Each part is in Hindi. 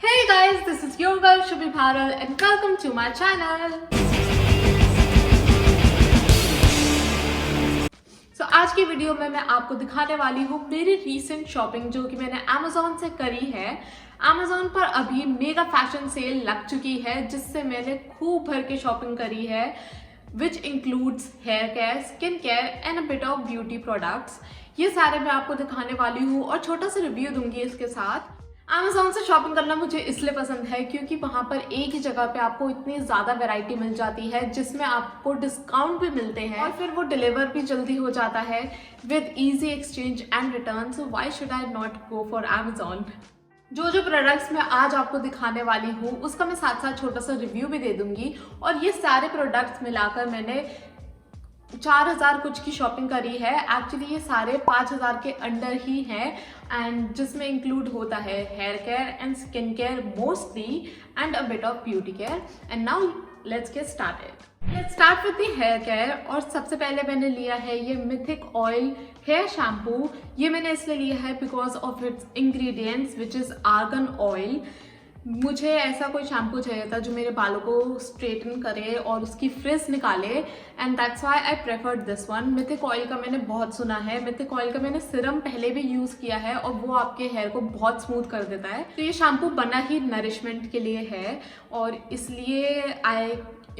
Hey guys, this is your girl Shubhi Bharal and welcome to my channel. आज की वीडियो में मैं आपको दिखाने वाली हूँ मेरी रीसेंट शॉपिंग जो कि मैंने Amazon से करी है। Amazon पर अभी मेगा फैशन सेल लग चुकी है जिससे मैंने खूब भर के शॉपिंग करी है which includes hair care, skin care and a bit of beauty products। ये सारे मैं आपको दिखाने वाली हूँ और छोटा सा रिव्यू दूंगी इसके साथ। Amazon से शॉपिंग करना मुझे इसलिए पसंद है क्योंकि वहाँ पर एक ही जगह पे आपको इतनी ज़्यादा वैरायटी मिल जाती है जिसमें आपको डिस्काउंट भी मिलते हैं और फिर वो डिलीवर भी जल्दी हो जाता है with easy exchange and return. So why should I not go for Amazon। जो प्रोडक्ट्स मैं आज आपको दिखाने वाली हूँ उसका मैं साथ साथ छोटा सा रिव्यू भी दे दूंगी और ये सारे प्रोडक्ट्स मिलाकर मैंने 4000 कुछ की शॉपिंग करी है। एक्चुअली ये सारे 5000 के अंडर ही हैं एंड जिसमें इंक्लूड होता है hair care and skin care mostly and a bit of beauty care. And now let's get started. Let's start with the hair care और सबसे पहले मैंने लिया है ये मिथिक ऑयल हेयर शैम्पू। ये मैंने इसलिए लिया है because of its ingredients which is argan oil. मुझे ऐसा कोई शैम्पू चाहिए था जो मेरे बालों को स्ट्रेटन करे और उसकी फ्रिज निकाले and that's why I preferred this one. Mythic oil का मैंने बहुत सुना है। मिथिक ऑयल का मैंने सिरम पहले भी यूज़ किया है और वो आपके हेयर को बहुत स्मूथ कर देता है। तो ये शैम्पू बना ही नरिशमेंट के लिए है और इसलिए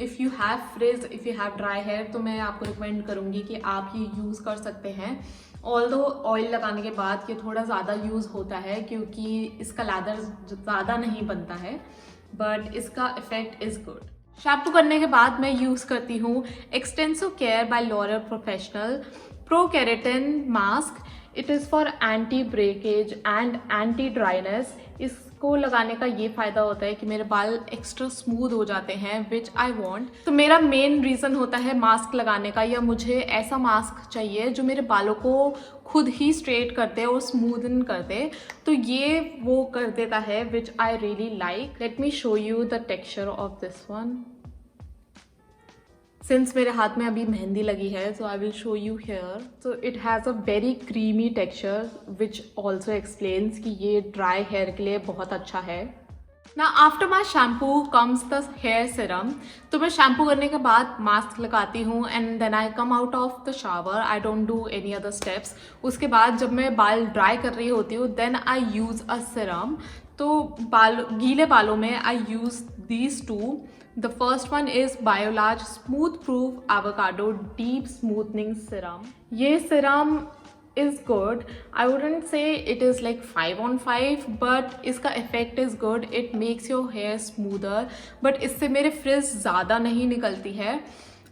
if you have frizz, if you have dry hair तो मैं आपको रिकमेंड करूँगी कि आप ये यूज़ कर सकते हैं। ऑल्दो ऑयल लगाने के बाद ये थोड़ा ज़्यादा यूज़ होता है क्योंकि इसका लैदर ज़्यादा नहीं बनता है बट इसका इफेक्ट इज़ गुड। शैम्पू करने के बाद मैं यूज़ करती हूँ extensive care by L'Oreal professional pro keratin mask. It is for anti breakage and anti dryness. इसको लगाने का ये फ़ायदा होता है कि मेरे बाल एक्स्ट्रा स्मूथ हो जाते हैं विच आई वॉन्ट। तो मेरा मेन रीज़न होता है मास्क लगाने का, या मुझे ऐसा मास्क चाहिए जो मेरे बालों को खुद ही स्ट्रेट कर दे और स्मूदन कर दे। तो ये वो कर देता है which I really like. Let me show you the texture of this one. Since मेरे हाथ में अभी मेहंदी लगी है so I will show you here. So it has a very creamy texture which also explains कि ये ड्राई हेयर के लिए बहुत अच्छा है। ना after my shampoo comes the hair serum. तो मैं शैम्पू करने के बाद मास्क लगाती हूँ and then I come out of the shower. I don't do any other steps. उसके बाद जब मैं बाल ड्राई कर रही होती हूँ then I use a serum. तो गीले बालों में I use these two. The first one is Biolage Smooth Proof Avocado Deep Smoothing Serum. ये serum is good. I wouldn't say it is like 5 on 5 but इसका effect is good. It makes your hair smoother. But इससे मेरे फ्रिज ज़्यादा नहीं निकलती है।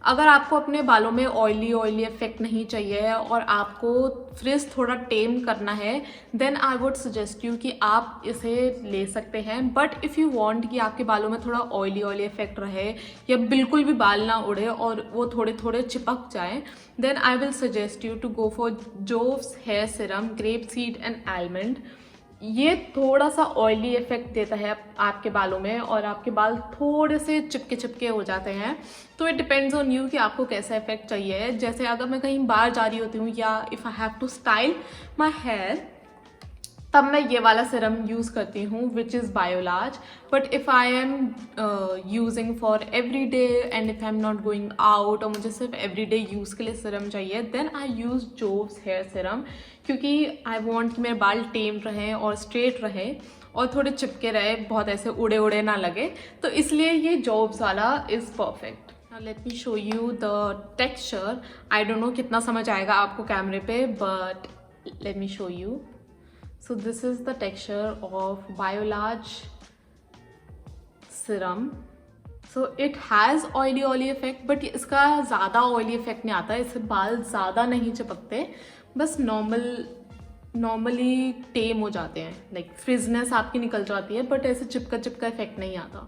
अगर आपको अपने बालों में ऑयली इफेक्ट नहीं चाहिए और आपको फ्रिज थोड़ा टेम करना है then I would suggest you कि आप इसे ले सकते हैं। बट इफ़ यू वांट कि आपके बालों में थोड़ा ऑयली इफेक्ट रहे या बिल्कुल भी बाल ना उड़े और वो थोड़े थोड़े चिपक जाए then I will suggest you to go for Jovees hair serum grape seed and almond. ये थोड़ा सा ऑयली इफेक्ट देता है आपके बालों में और आपके बाल थोड़े से चिपके हो जाते हैं। तो इट डिपेंड्स ऑन यू कि आपको कैसा इफेक्ट चाहिए। जैसे अगर मैं कहीं बाहर जा रही होती हूँ या if I have to style my hair तब मैं ये वाला सिरम यूज़ करती हूँ which is Biolage. But if I am using for every day and if I am not going out और मुझे सिर्फ एवरी डे यूज़ के लिए सिरम चाहिए then I use Jovees hair serum क्योंकि आई वॉन्ट कि मेरे बाल टेम रहें और स्ट्रेट रहे और थोड़े चिपके रहे, बहुत ऐसे उड़े ना लगे। तो इसलिए ये जोव्स वाला is perfect. Late me show you the texture. I don't know कितना समझ आएगा आपको कैमरे पे but let me show you. So this is the texture of Biolage serum. So it has oily effect but इसका ज़्यादा oily effect नहीं आता है। इससे बाल ज़्यादा नहीं चिपकते, बस नॉर्मली टेम हो जाते हैं। लाइक फ्रिजनेस आपकी निकल जाती है बट ऐसे चिपका इफेक्ट नहीं आता।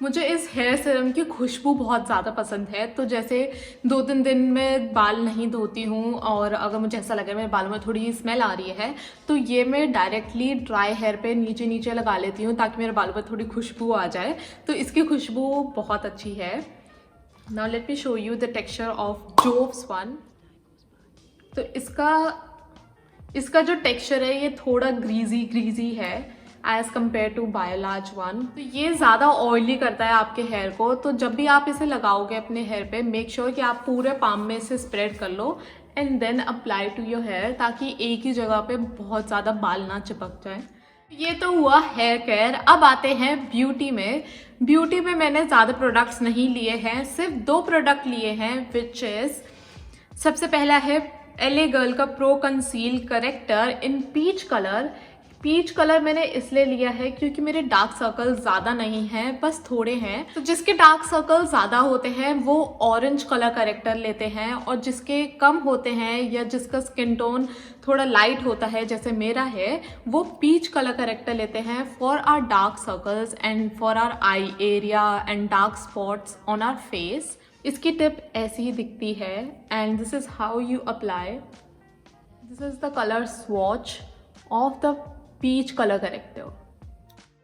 मुझे इस हेयर सीरम की खुशबू बहुत ज़्यादा पसंद है। तो जैसे 2-3 दिन में बाल नहीं धोती हूँ और अगर मुझे ऐसा लगे मेरे बालों में थोड़ी स्मेल आ रही है तो ये मैं डायरेक्टली ड्राई हेयर पे नीचे लगा लेती हूँ ताकि मेरे बालों पर थोड़ी खुशबू आ जाए। तो इसकी खुशबू बहुत अच्छी है। Now let me show you the texture of Jovees one. तो इसका जो टेक्सचर है ये थोड़ा ग्रीजी है as compare to Biolage one. तो ये ज़्यादा ऑयली करता है आपके हेयर को, तो जब भी आप इसे लगाओगे अपने हेयर पे मेक श्योर कि आप पूरे पाम में इसे स्प्रेड कर लो and then apply to your hair, ताकि एक ही जगह पे बहुत ज़्यादा बाल ना चिपक जाए। ये तो हुआ हेयर केयर। अब आते हैं ब्यूटी में। ब्यूटी में मैंने ज़्यादा प्रोडक्ट्स नहीं लिए हैं, सिर्फ 2 प्रोडक्ट लिए हैं, विच इज़ सबसे पहला है LA गर्ल का pro conceal corrector in peach colour. Peach colour मैंने इसलिए लिया है क्योंकि मेरे डार्क सर्कल ज़्यादा नहीं हैं, बस थोड़े हैं। तो जिसके डार्क सर्कल ज़्यादा होते हैं वो ऑरेंज कलर करेक्टर लेते हैं, और जिसके कम होते हैं या जिसका स्किन टोन थोड़ा लाइट होता है जैसे मेरा है, वो पीच कलर करेक्टर लेते हैं for our dark circles and for our eye area and dark spots on our face. इसकी टिप ऐसी ही दिखती है and this is how you apply. This is the colour swatch of the peach color corrector.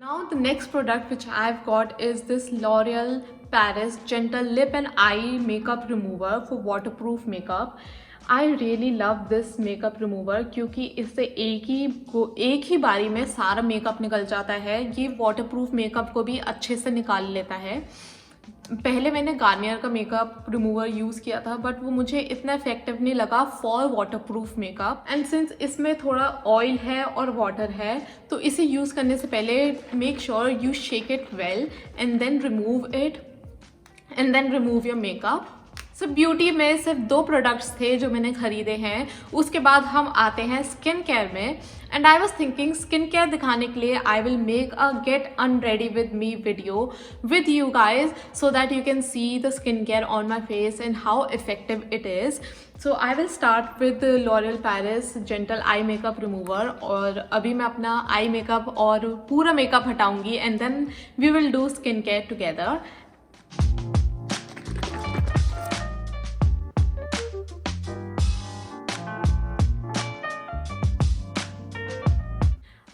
Now the next product which I've got is this L'Oreal Paris Gentle Lip and Eye Makeup Remover for waterproof makeup. I really love this makeup remover क्योंकि इससे एक ही बारी में सारा मेकअप निकल जाता है। ये वाटरप्रूफ मेकअप को भी अच्छे से निकाल लेता है। पहले मैंने गार्नियर का मेकअप रिमूवर यूज़ किया था, बट वो मुझे इतना इफेक्टिव नहीं लगा for waterproof makeup. And since इसमें थोड़ा ऑयल है और वाटर है, तो इसे यूज़ करने से पहले make sure you shake it well and then remove it and then remove your makeup. So beauty में सिर्फ 2 प्रोडक्ट्स थे जो मैंने खरीदे हैं। उसके बाद हम आते हैं स्किन केयर में, and I was thinking skin care दिखाने के लिए I will make a get unready with me video with you guys, so that you can see the skin care on my face and how effective it is. So I will start with L'Oreal Paris gentle eye makeup remover, और अभी मैं अपना आई मेकअप और पूरा मेकअप हटाऊंगी and then we will do skin care together.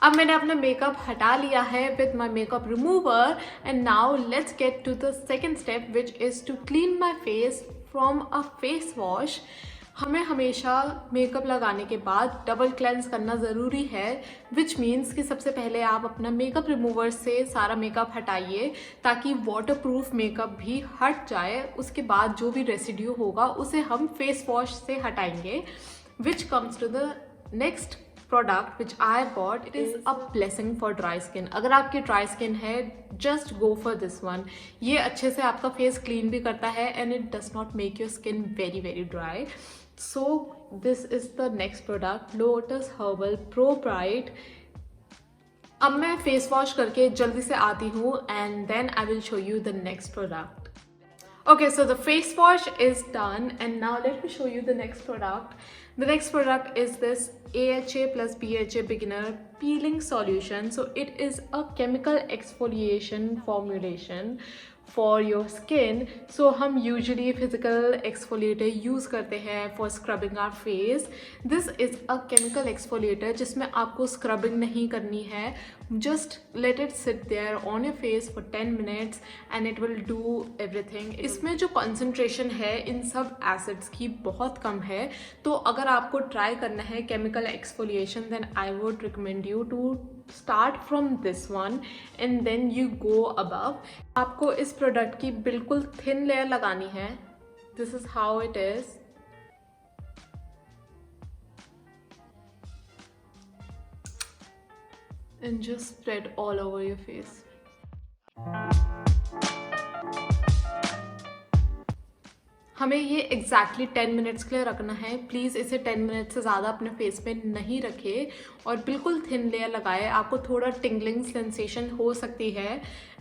अब मैंने अपना मेकअप हटा लिया है with my makeup remover, and now let's get to the second step which is to clean my face from a face wash. हमें हमेशा मेकअप लगाने के बाद डबल क्लेंस करना ज़रूरी है, विच मीन्स कि सबसे पहले आप अपना मेकअप रिमूवर से सारा मेकअप हटाइए ताकि वाटरप्रूफ मेकअप भी हट जाए। उसके बाद जो भी रेसिड्यू होगा उसे हम फेस वॉश से हटाएंगे, which comes to the next product which I bought. It is a blessing for dry skin. अगर आपकी ड्राई स्किन है just go for this one. ये अच्छे से आपका फेस क्लीन भी करता है and it does not make your skin very very dry. So this is the next product, Lotus Herbal pro bright. अब मैं फेस वॉश करके जल्दी से आती हूँ and then I will show you the next product. Okay, so the face wash is done and now let me show you the next product. The next product is this AHA plus BHA beginner peeling solution. So it is a chemical exfoliation formulation for your skin. So हम usually physical exfoliator use करते हैं for scrubbing our face. This is a chemical exfoliator जिसमें आपको scrubbing नहीं करनी है. Just let it sit there on your face for 10 minutes and it will do everything. इसमें जो concentration है इन सब acids की बहुत कम है, तो अगर आपको try करना है chemical exfoliation then I would recommend you to start from this one and then you go above. आपको इस प्रोडक्ट की बिल्कुल थिन लेयर लगानी है. This is how it is. And just spread all over your face. हमें ये एग्जैक्टली 10 मिनट्स के लिए रखना है. प्लीज़ इसे 10 मिनट से ज़्यादा अपने फेस पे नहीं रखें और बिल्कुल थिन लेयर लगाए. आपको थोड़ा टिंगलिंग सेंसेशन हो सकती है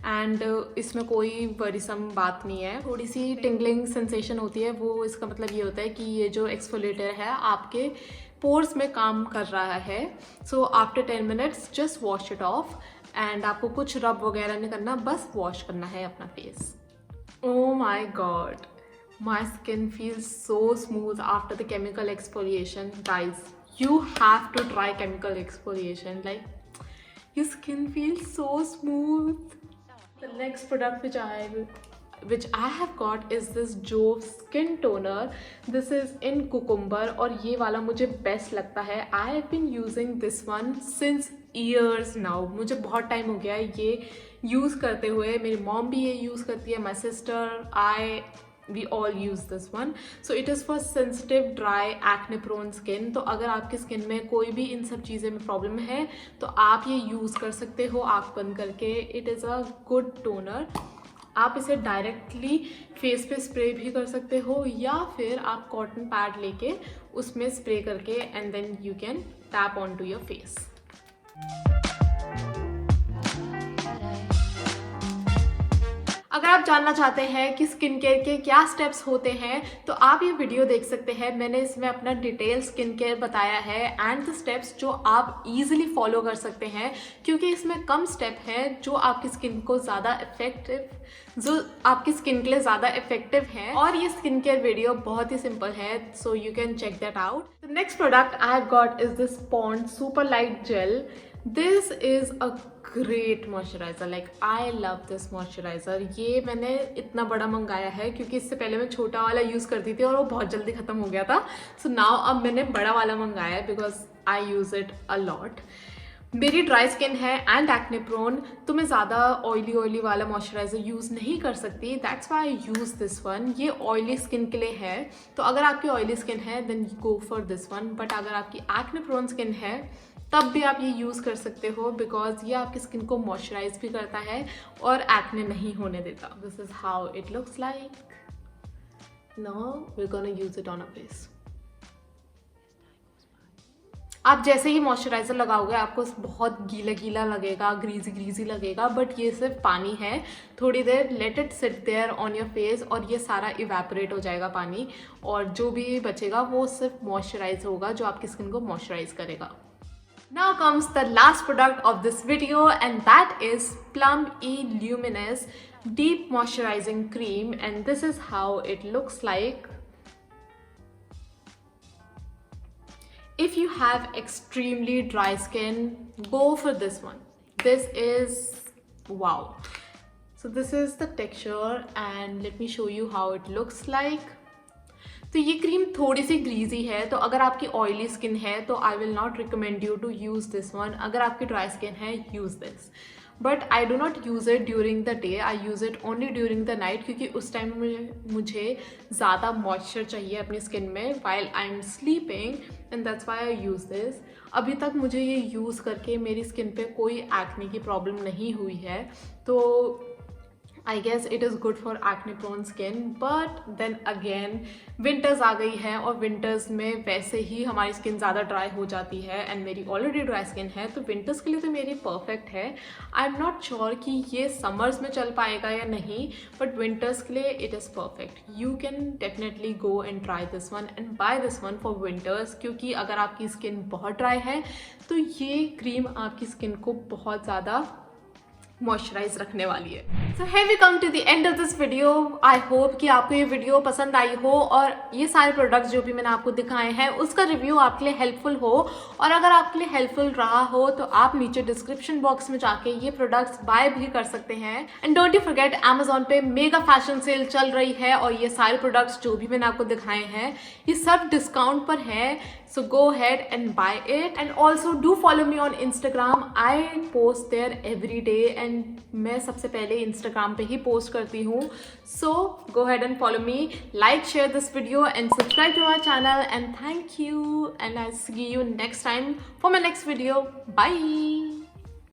एंड इसमें कोई वरीसम बात नहीं है. थोड़ी सी टिंगलिंग सेंसेशन होती है, वो इसका मतलब ये होता है कि ये जो एक्सफोलिएटर है आपके पोर्स में काम कर रहा है. So after 10 minutes just wash it of and आपको कुछ रब वगैरह नहीं करना, बस वॉश करना है अपना face. Oh my God, my skin feels so smooth after the chemical exfoliation. Guys, you have to try chemical exfoliation. Like, your skin feels so smooth. The next product which I have got is this Jove skin toner. This is in cucumber और ये वाला मुझे बेस्ट लगता है. I have been using this one since years now, मुझे बहुत टाइम हो गया है ये यूज़ करते हुए। मेरी मॉम भी ये यूज़ करती है, my sister, we all use this one. So it is for sensitive, dry, acne prone skin. तो अगर आपकी स्किन में कोई भी इन सब चीज़ें में प्रॉब्लम है तो आप ये यूज़ कर सकते हो आँख बंद करके। It is a good toner. आप इसे डायरेक्टली फेस पे स्प्रे भी कर सकते हो या फिर आप कॉटन पैड लेके उसमें स्प्रे करके and then you can tap on to your face. अगर आप जानना चाहते हैं कि स्किन केयर के क्या स्टेप्स होते हैं तो आप ये वीडियो देख सकते हैं। मैंने इसमें अपना डिटेल स्किन केयर बताया है एंड द स्टेप्स जो आप इजीली फॉलो कर सकते हैं, क्योंकि इसमें कम स्टेप हैं जो आपकी स्किन को ज़्यादा के लिए ज़्यादा इफेक्टिव है। और ये स्किन केयर वीडियो बहुत ही सिंपल है, so you can check that out. The next product I have got is this Pond's super light gel. This is a great moisturiser, like I love this moisturiser. ये मैंने इतना बड़ा मंगाया है क्योंकि इससे पहले मैं छोटा वाला यूज़ करती थी और वो बहुत जल्दी ख़त्म हो गया था। सो नाउ अब मैंने बड़ा वाला मंगाया है because I use it a lot. मेरी ड्राई स्किन है एंड एक्ने प्रोन, तो मैं ज़्यादा ऑयली वाला मॉइस्चराइज़र यूज़ नहीं कर सकती। That's why I use this one. ये ऑयली स्किन के लिए है, तो अगर आपकी ऑयली स्किन है then go for this one. But अगर आपकी एक्ने प्रोन स्किन है तब भी आप ये यूज़ कर सकते हो बिकॉज ये आपकी स्किन को मॉइस्चराइज भी करता है और एक्ने नहीं होने देता। This is how it looks like. Now we are gonna use it on a face. आप जैसे ही मॉइस्चराइज़र लगाओगे आपको बहुत गीला गीला लगेगा, ग्रीजी लगेगा, बट ये सिर्फ पानी है। थोड़ी देर let it sit there on your face और ये सारा इवेपोरेट हो जाएगा पानी, और जो भी बचेगा वो सिर्फ मॉइस्चराइज होगा जो आपकी स्किन को मॉइस्चराइज करेगा। Now comes the last product of this video, and that is Plum E Luminous Deep Moisturizing Cream, and this is how it looks like. If you have extremely dry skin, go for this one. This is wow. So this is the texture and let me show you how it looks like. तो ये क्रीम थोड़ी सी ग्रीजी है, तो अगर आपकी ऑयली स्किन है तो I will not recommend you to use this one. अगर आपकी ड्राई स्किन है use this, but I do not use it during the day, I use it only during the night, क्योंकि उस टाइम मुझे ज़्यादा मॉइस्चर चाहिए अपनी स्किन में while I am sleeping, and that's why I use this. अभी तक मुझे ये यूज़ करके मेरी स्किन पे कोई एक्ने की प्रॉब्लम नहीं हुई है, तो I guess it is good for acne prone skin. But then again winters आ गई है और विंटर्स में वैसे ही हमारी स्किन ज़्यादा ड्राई हो जाती है एंड मेरी ऑलरेडी ड्राई स्किन है, तो विंटर्स के लिए तो मेरी परफेक्ट है। आई एम नॉट श्योर कि ये समर्स में चल पाएगा या नहीं, बट विंटर्स के लिए it is perfect. You can definitely go and try this one and buy this one for winters, क्योंकि अगर आपकी स्किन बहुत ड्राई है तो ये क्रीम आपकी स्किन को बहुत ज़्यादा मॉइस्चराइज रखने वाली है। So have we come to the end of this video. I hope कि आपको ये वीडियो पसंद आई हो और ये सारे प्रोडक्ट्स जो भी मैंने आपको दिखाए हैं उसका रिव्यू आपके लिए हेल्पफुल हो। और अगर आपके लिए हेल्पफुल रहा हो तो आप नीचे डिस्क्रिप्शन बॉक्स में जाके ये प्रोडक्ट्स बाय भी कर सकते हैं। And don't you forget Amazon पे मेगा फैशन सेल चल रही है और ये सारे प्रोडक्ट्स जो भी मैंने आपको दिखाए हैं ये सब डिस्काउंट पर है। So go ahead and buy it, and also do follow me on Instagram. I post there every day and मैं सबसे पहले Instagram पे ही पोस्ट करती हूँ. So go ahead and follow me, like, share this video and subscribe to my channel, and thank you, and I'll see you next time for my next video. Bye.